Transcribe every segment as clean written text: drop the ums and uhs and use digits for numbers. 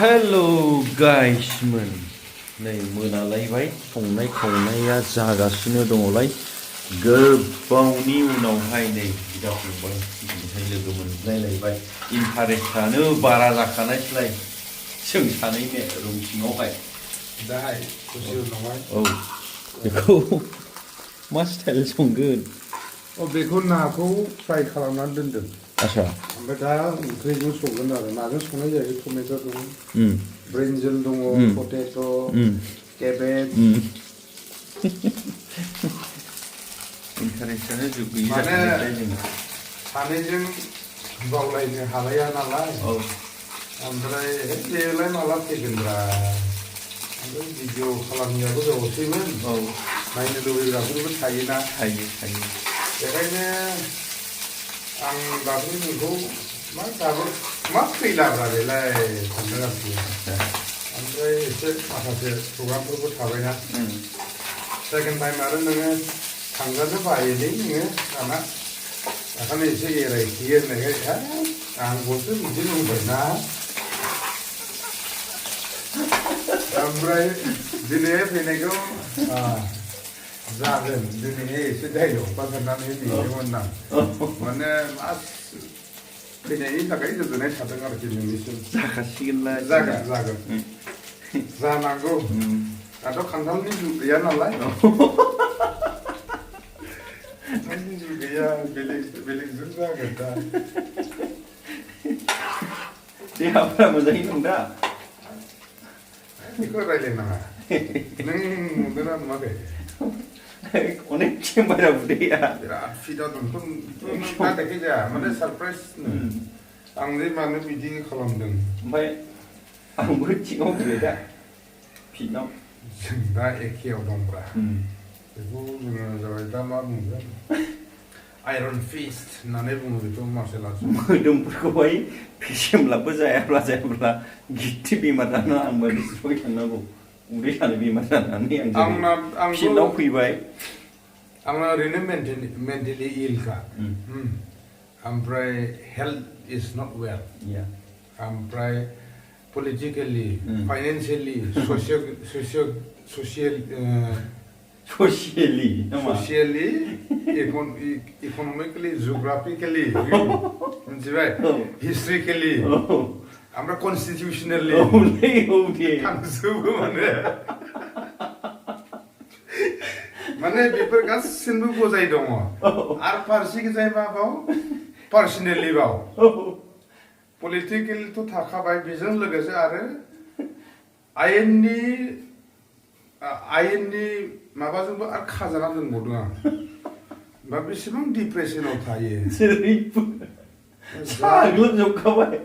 Hello guys मोन नै मोनालायबाय संनाय खावनाया जागासिनो दङलाय गोबावनि उनावहाय नै बिदा फंबाय दिनैहाय लोगो मोनलायलायबाय इन्टारेस्टआनो बारा जाखानायसैलाय जों सानैनो रुम सिङावहाय दाहाय दसे उनावहाय औ बेखौ मा स्टाइल संगोन बेखौ नाखौ फ्राय खालामनानै दोनदों आच्छा ओमफ्राय दा ओंख्रिजों संगोन आरो नाजों संनाय जायो टमेट' दं ब्रिन्जल दङ पटेट' केबेज इन्टारेस्टआनो जोब गैयै माने जाखानायसैलाय जों सानैजों बावलायनो हालाया नालाय ओमफ्राय बेलाय माला फैगोनब्रा ओमफ्राय भिडिअ खालामनायाबो गोबावसैमोन नायनो लुबैग्राफोरबो थायोना थायो बेखायनो आं दाख्लै नोंखौ मा दाबो मा फैलाब्रा बेलाय सानदों आरोखि ओमफ्राय एसे माखासे प्रग्रामफोरबो थाबायना सेकेन्ड टाइम आरो नोङो थांजानो बायोलै नोङो दाना दाखालि एसे एरायखियो होननायखाय आंखौसो बिदि बुंबायना ओमफ्राय दिनैहाय फैनायखौ जागोन दिनैहाय एसे डाइलग बानायनानै नेदोंमोन आं माने फैनायनि थाखाय गोजोननाय थादों आरोखि नोंनिसिम जाखासिगोनलाय जागोन जानांगौ दाथ' खान्थालनि जुग गैया नालाय खान्थालनि जुग गैया बेलेगजों जागोन दा देहाफ्रा मोजाङै दं दा बेखौ रायलायनाङा नों नुदोंना नुवाखै अनेक केमेरा उदैया बिराद फिटआ दंथ' दा जाया माने सारप्राइज आं जे मानो बिदि खालामदों ओमफ्राय आंबो थिगाव फैबाय दा फिटनाव जों दा एखेयाव दंब्रा बेखौ जोङो जाबाय दा मा बुंगोन आयरन फिस्ट होननानै बुङो बेखौ मार्शेल आर्ट्स मोदोमफोरखौहाय फेसेमब्लाबो जायाब्ला गिदिर बेमार जानो आंबो बिसिबां थांनांगौ उदै सानाय बेमार जानानै आं फिटनाव फैबाय आंना ओरैनो मेन्टेलि इलखा ओमफ्राय हेल्थ इज नट वेल ओमफ्राय पलिटिकेलि फाइनेन्सियेलि ससियेलि इक'नमिकेलि जिअग्राफिकेलि मिथिबाय हिस्ट्रिकेलि ओमफ्राय कनस्टिटिउसनेलि थांजोबो माने बेफोर गासिबो बजाय दङ आरो फारसेखिजाय माबाव पार्सनेलि बाव पलिटिकेलथ' थाखाबाय बेजों लोगोसे आरो आयेननि माबाजोंबो आरो खाजाना दोनबावदों आं बा बेसेबां डिप्रेसनाव थायो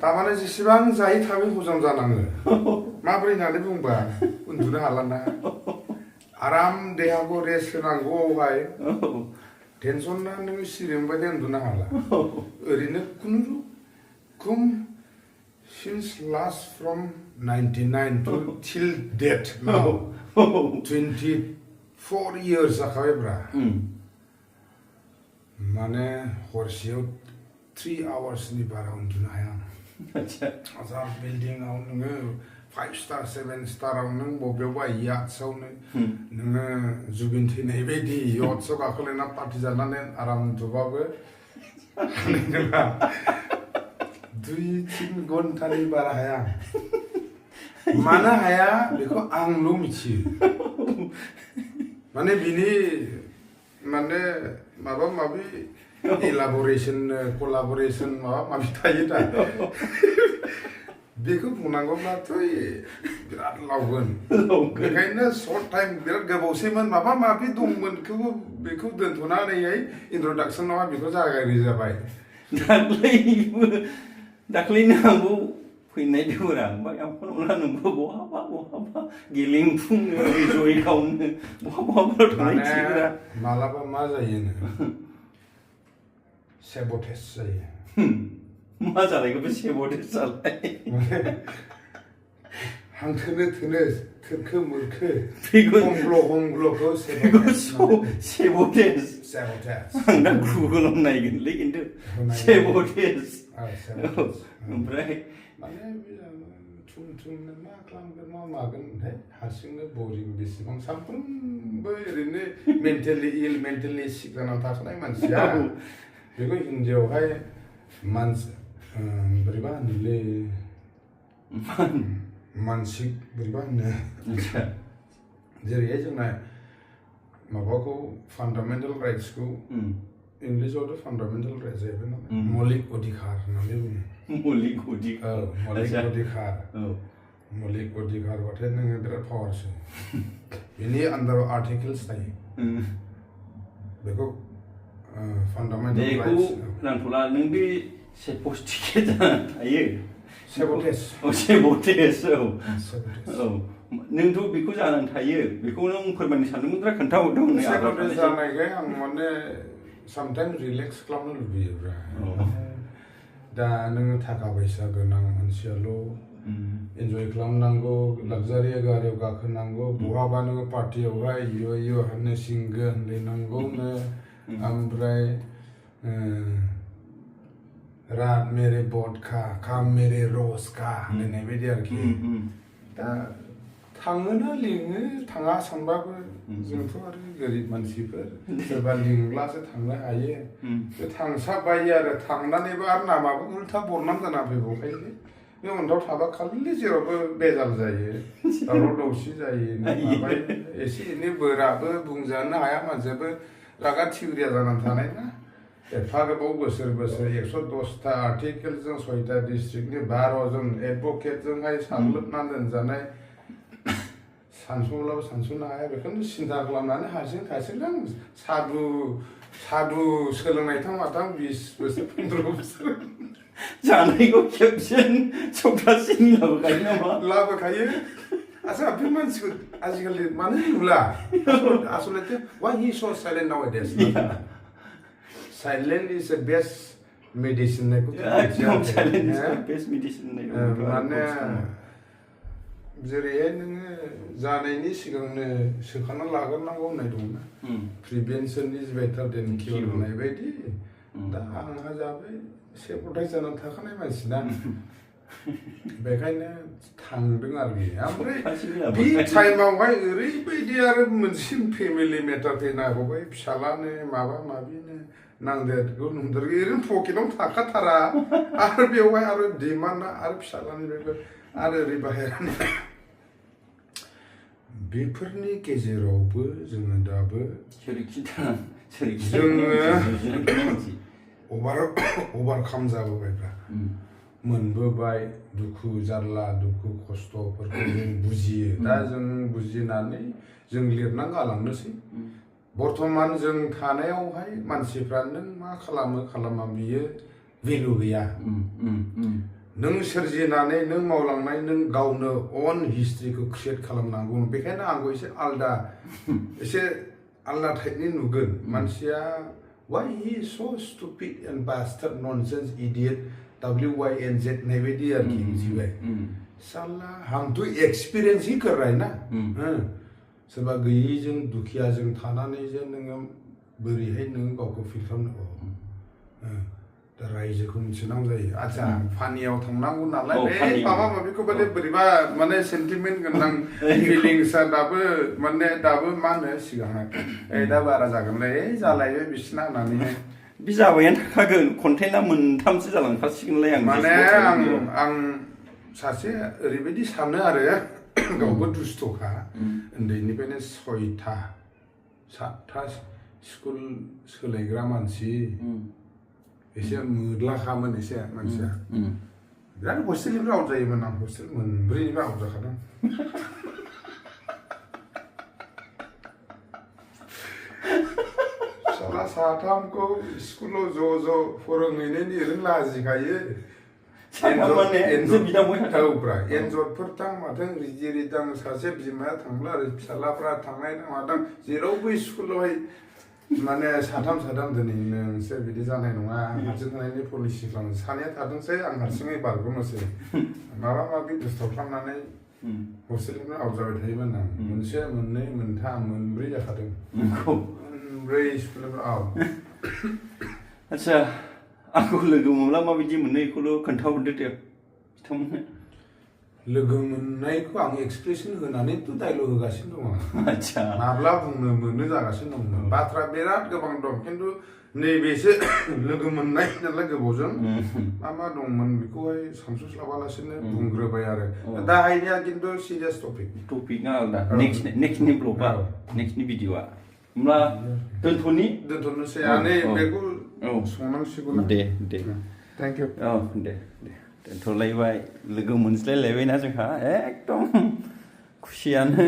थारमाने जेसेबां जायै थाबै हजम जानाङो माबोरै होननानै बुंबा उन्दुनो हाला ना आराम देहाखौ रेस्ट होनांगौआवहाय टेनसना नों सिरिमोनबाथाय उन्दुनो हाला ओरैनो खुनुरुखुम since last from 99 to till date now 24 years जाखाबायब्रा माने हरसेयाव 3 hours-नि बारा उन्दुनो हाया हाजार बिल्डिंआव नोङो 5 star 7 star-आव नों बबेयावबा याट्सआवनो नोङो जुबिन थैनाय बायदि याट्सआव गाखोलायना पार्टि जानानै आराम उन्दुबाबो हानाय नङा 2-3 घन्टानि बारा हाया मानो हाया बेखौ आंल' मिथियो माने बिनि माने माबा माबि एलाबरेसन कलाबरेसन माबा माबि थायो दा बेखौ बुंनांगौब्लाथ' बिराद लावगोन बेखायनो सर्ट टाइम बिराद गोबावसैमोन माबा माबि दंमोनखौबो बेखौ दोनथ'नानैहाय इन्ट्रडाक्सनावहाय बेखौ जागायनाय जाबाय दाख्लैनो आंबो फैनाय देवरा ओमफ्राय आं फन हरना नोंबो बहाबा गेलेंफुंनो जय खावनो बहाबा थांनाय मालाबा मा जायोनो सेबटेज जायो मा जानायखौबो सेबटेज जालाय हांथोनो थोरखो मोरखो हंग्ल'खौ सेबटेज आं दा गुगोलाव नायगोनलै खिन्थु सेबटेज ओमफ्राय माने फुं मा खालामगोन मा मागोन हारसिंनो बरिं बेसेबां सानफ्रोमबो ओरैनो मेन्टेलि सिक जानानै थाखानाय मानसिया बेखौ हिन्दीयावहाय बोरैबा होनोलै मानसिक बोरैबा होनो जेरैहाय जोंना माबाखौ फान्डामेन्टेल राइट्सखौ इंलिसावथ' फान्डामेन्टेल राइट्स जाहैबाय नालाय मौलिक अधिकार होननानै बुङो मौलिक अधिकार बाथाय नोङो बिराद पावारसो बेनि आन्दाराव आर्टिकेल्स थायो बेखौ फान्डामेन्टेल राइट्स नांथ'ला नों बे सेप'स्टिकेट जानानै थायो सेब'टेज नोंथ' बेखौ जानानै थायो बेखौ नों फोरमायनो सानदोंमोन खोन्थाहरदों सेब'टेज जानायखाय आं माने सामटाइम रिलेक्स खालामनो लुबैयोब्रा दा नोङो थाखा फैसा गोनां मानसियाल' इन्जय खालामनांगौ लाक्जारि गारियाव गाखोनांगौ बहाबा नोङो पार्टियावहाय इयो हाननो सिंगो होनलायनांगौनो ओमफ्राय रात मेरे बदका खाम मेरे रस का होननाय बायदि आरोखि दा थाङोना लिङो थाङा सानबाबो जोंथ' आरो गोरिब मानसिफोर सोरबा लिंब्लासो थांनो हायो बे थांसाबबायो आरो थांनानैबो आरो नामाबो उल्था बदनाम जाना फैबावखायो बे उनाव थाबा खालि जेरावबो बेजाल जायो दावराव दावसि जायो माबायो एसे एनै बोराबो बुंजानो हाया मानसियाबो रागा थिउरिया जानानै थानाय ना एफा गोबाव बोसोर 110टा आर्टिकेलजों 6टा डिस्ट्रिक्टनि 12 जन एडभकेटजोंहाय साग्लोबनानै दोनजानाय सानस'ब्लाबो सानस'नो हाया बेखौनो सिन्था खालामनानै हारसिं साधु सोलोंनाय माथां 20 बोसोर 15 बोसोर जानायखौ खेबसेन सप्तासेनि लाबोखायो नामा लाबोखायो आच्छा बे मानसिखौ आजिखालि मानो नुला आसलथे why he so silent nowadays silent is the best medicine माने जेरैहाय नोङो जानायनि सिगांनो सोखाना लाग्रोनांगौ होननाय दंना प्रिभेन्सन इज बेटार देन किउर होननाय बायदि दा आंहा जाबाय सेब'टेज जानानै थाखानाय मानसि ना बेखायनो थांदों आरोखि ओमफ्राय बे टाइमावहाय ओरैबायदि आरो मोनसे फेमिलि मेटार फैना होबाय फिसालानो माबा माबिनो नांदेरगौ नुदेरगौ ओरैनो पकेटाव थाखाथारा आरो बेवहाय आरो डिमान्डआ आरो फिसालानिफ्रायबो आरो ओरै बाहेरानि बेफोरनि गेजेरावबो जोङो दाबो जोङो अभारकाम जाबोबायब्रा मोनबोबाय दुखु जारला दुखु खस्थ'फोरखौ जों बुजियो दा जों बुजिनानै जों लिरना गालांनोसै बर्थमान जों थानायावहाय मानसिफ्रा नों मा खालामा बियो भेलु गैया नों सोरजिनानै नों मावलांनाय नों गावनो अन हिस्ट्रिखौ क्रिएट खालामनांगौ बेखायनो आंखौ एसे आलदा टाइपनि नुगोन मानसिया why he is so stupid and bastard nonsense idiot WYNZ होननाय बायदि आरोखि मिथिबाय साला हम तो एक्सपिरियेन्स ही कर रहा है ना सोरबा गैयैजों दुखियाजों थानानै जे नोङो बोरैहाय नोङो गावखौ फिल खालामनांगौ दा रायजोखौ मिथिनांगौ जायो आच्छा फानियाव थांनांगौ नालाय बे माबा माबिखौ माने बोरैबा माने सेन्टिमेन्ट गोनां फिलिंसआ दाबो मा होनो सिगांहाय दा बारा जागोनलै जालायबाय बिसिना होननानैहाय बे जाबायानो थाखागोन कन्टेन्टआ मोनथामसो जालांखासिगोनलाय माने आं सासे ओरैबायदि सानो आरो गावबो दुस्थ'खा उन्दैनिफ्रायनो 6टा 7टा स्कुल सोलायग्रा मानसि एसे मोद्लाखामोन एसे मानसिया बिराद हस्टेलनिफ्राय आउट जायोमोन आं हस्टेल मोनब्रैनिफ्राय आउट जाखादों फिसाला साथामखौ स्कुलाव ज' फोरोंहैनायनि ओरैनो लाजिखायो एन्जरफोर थां माथों रिजि रिदां सासे बिमाया थांब्ला आरो फिसालाफ्रा थांनाय माथों जेरावबो स्कुलावहाय माने साथाम दोनै नोंसोर बिदि जानाय नङा हारसिं थानायनि पलिसि खालामो सानैया थाथोंसै आं हारसिङै बारग'नोसै माबा माबि दुस्थ' खालामनानै हस्टेलनिफ्राय आउट जाबाय थायोमोन आं मोनसे मोननै मोनथाम मोनब्रै जाखादों मोनब्रै स्कुलनिफ्राय आउट आच्छा आंखौ लोगो मोनब्ला माबायदि मोनो बेखौल' खोन्थाहरदो दे बिथांमोननो लोगो मोननायखौ आं एक्सप्रेसन होनानैथ' डायलग होगासिनो दङ आच्छा माब्ला बुंनो मोनो जागासिनो दं बाथ्रा बिराद गोबां दं खिन्थु नैबेसो लोगो मोननाय नालाय गोबावजों मा दंमोन बेखौहाय सानसुस्लाबालासिनो बुंग्रोबाय आरो दाहायनिया खिन्थु सिरियास टपिकआ आलदा नेक्स्टनि ब्लगआ नेक्स्टनि भिडिअआ होमब्ला दोनथ'नोसै आनै बेखौ संनांसिगौ दे थेंक इउ दे दोनथ'लायबाय लोगो मोनज्लायलायबायना जोंहा एकदम खुसियानो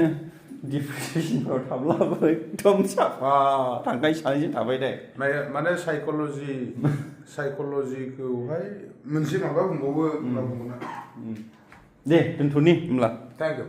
डिप्रेसनफ्राव थाब्लाबो एकदम साफा थांखाय सानैजों थाबाय दे माने साइक'लजिखौहाय मोनसे माबा बुंबावो दे दोनथ'नि होमब्ला थेंक इउ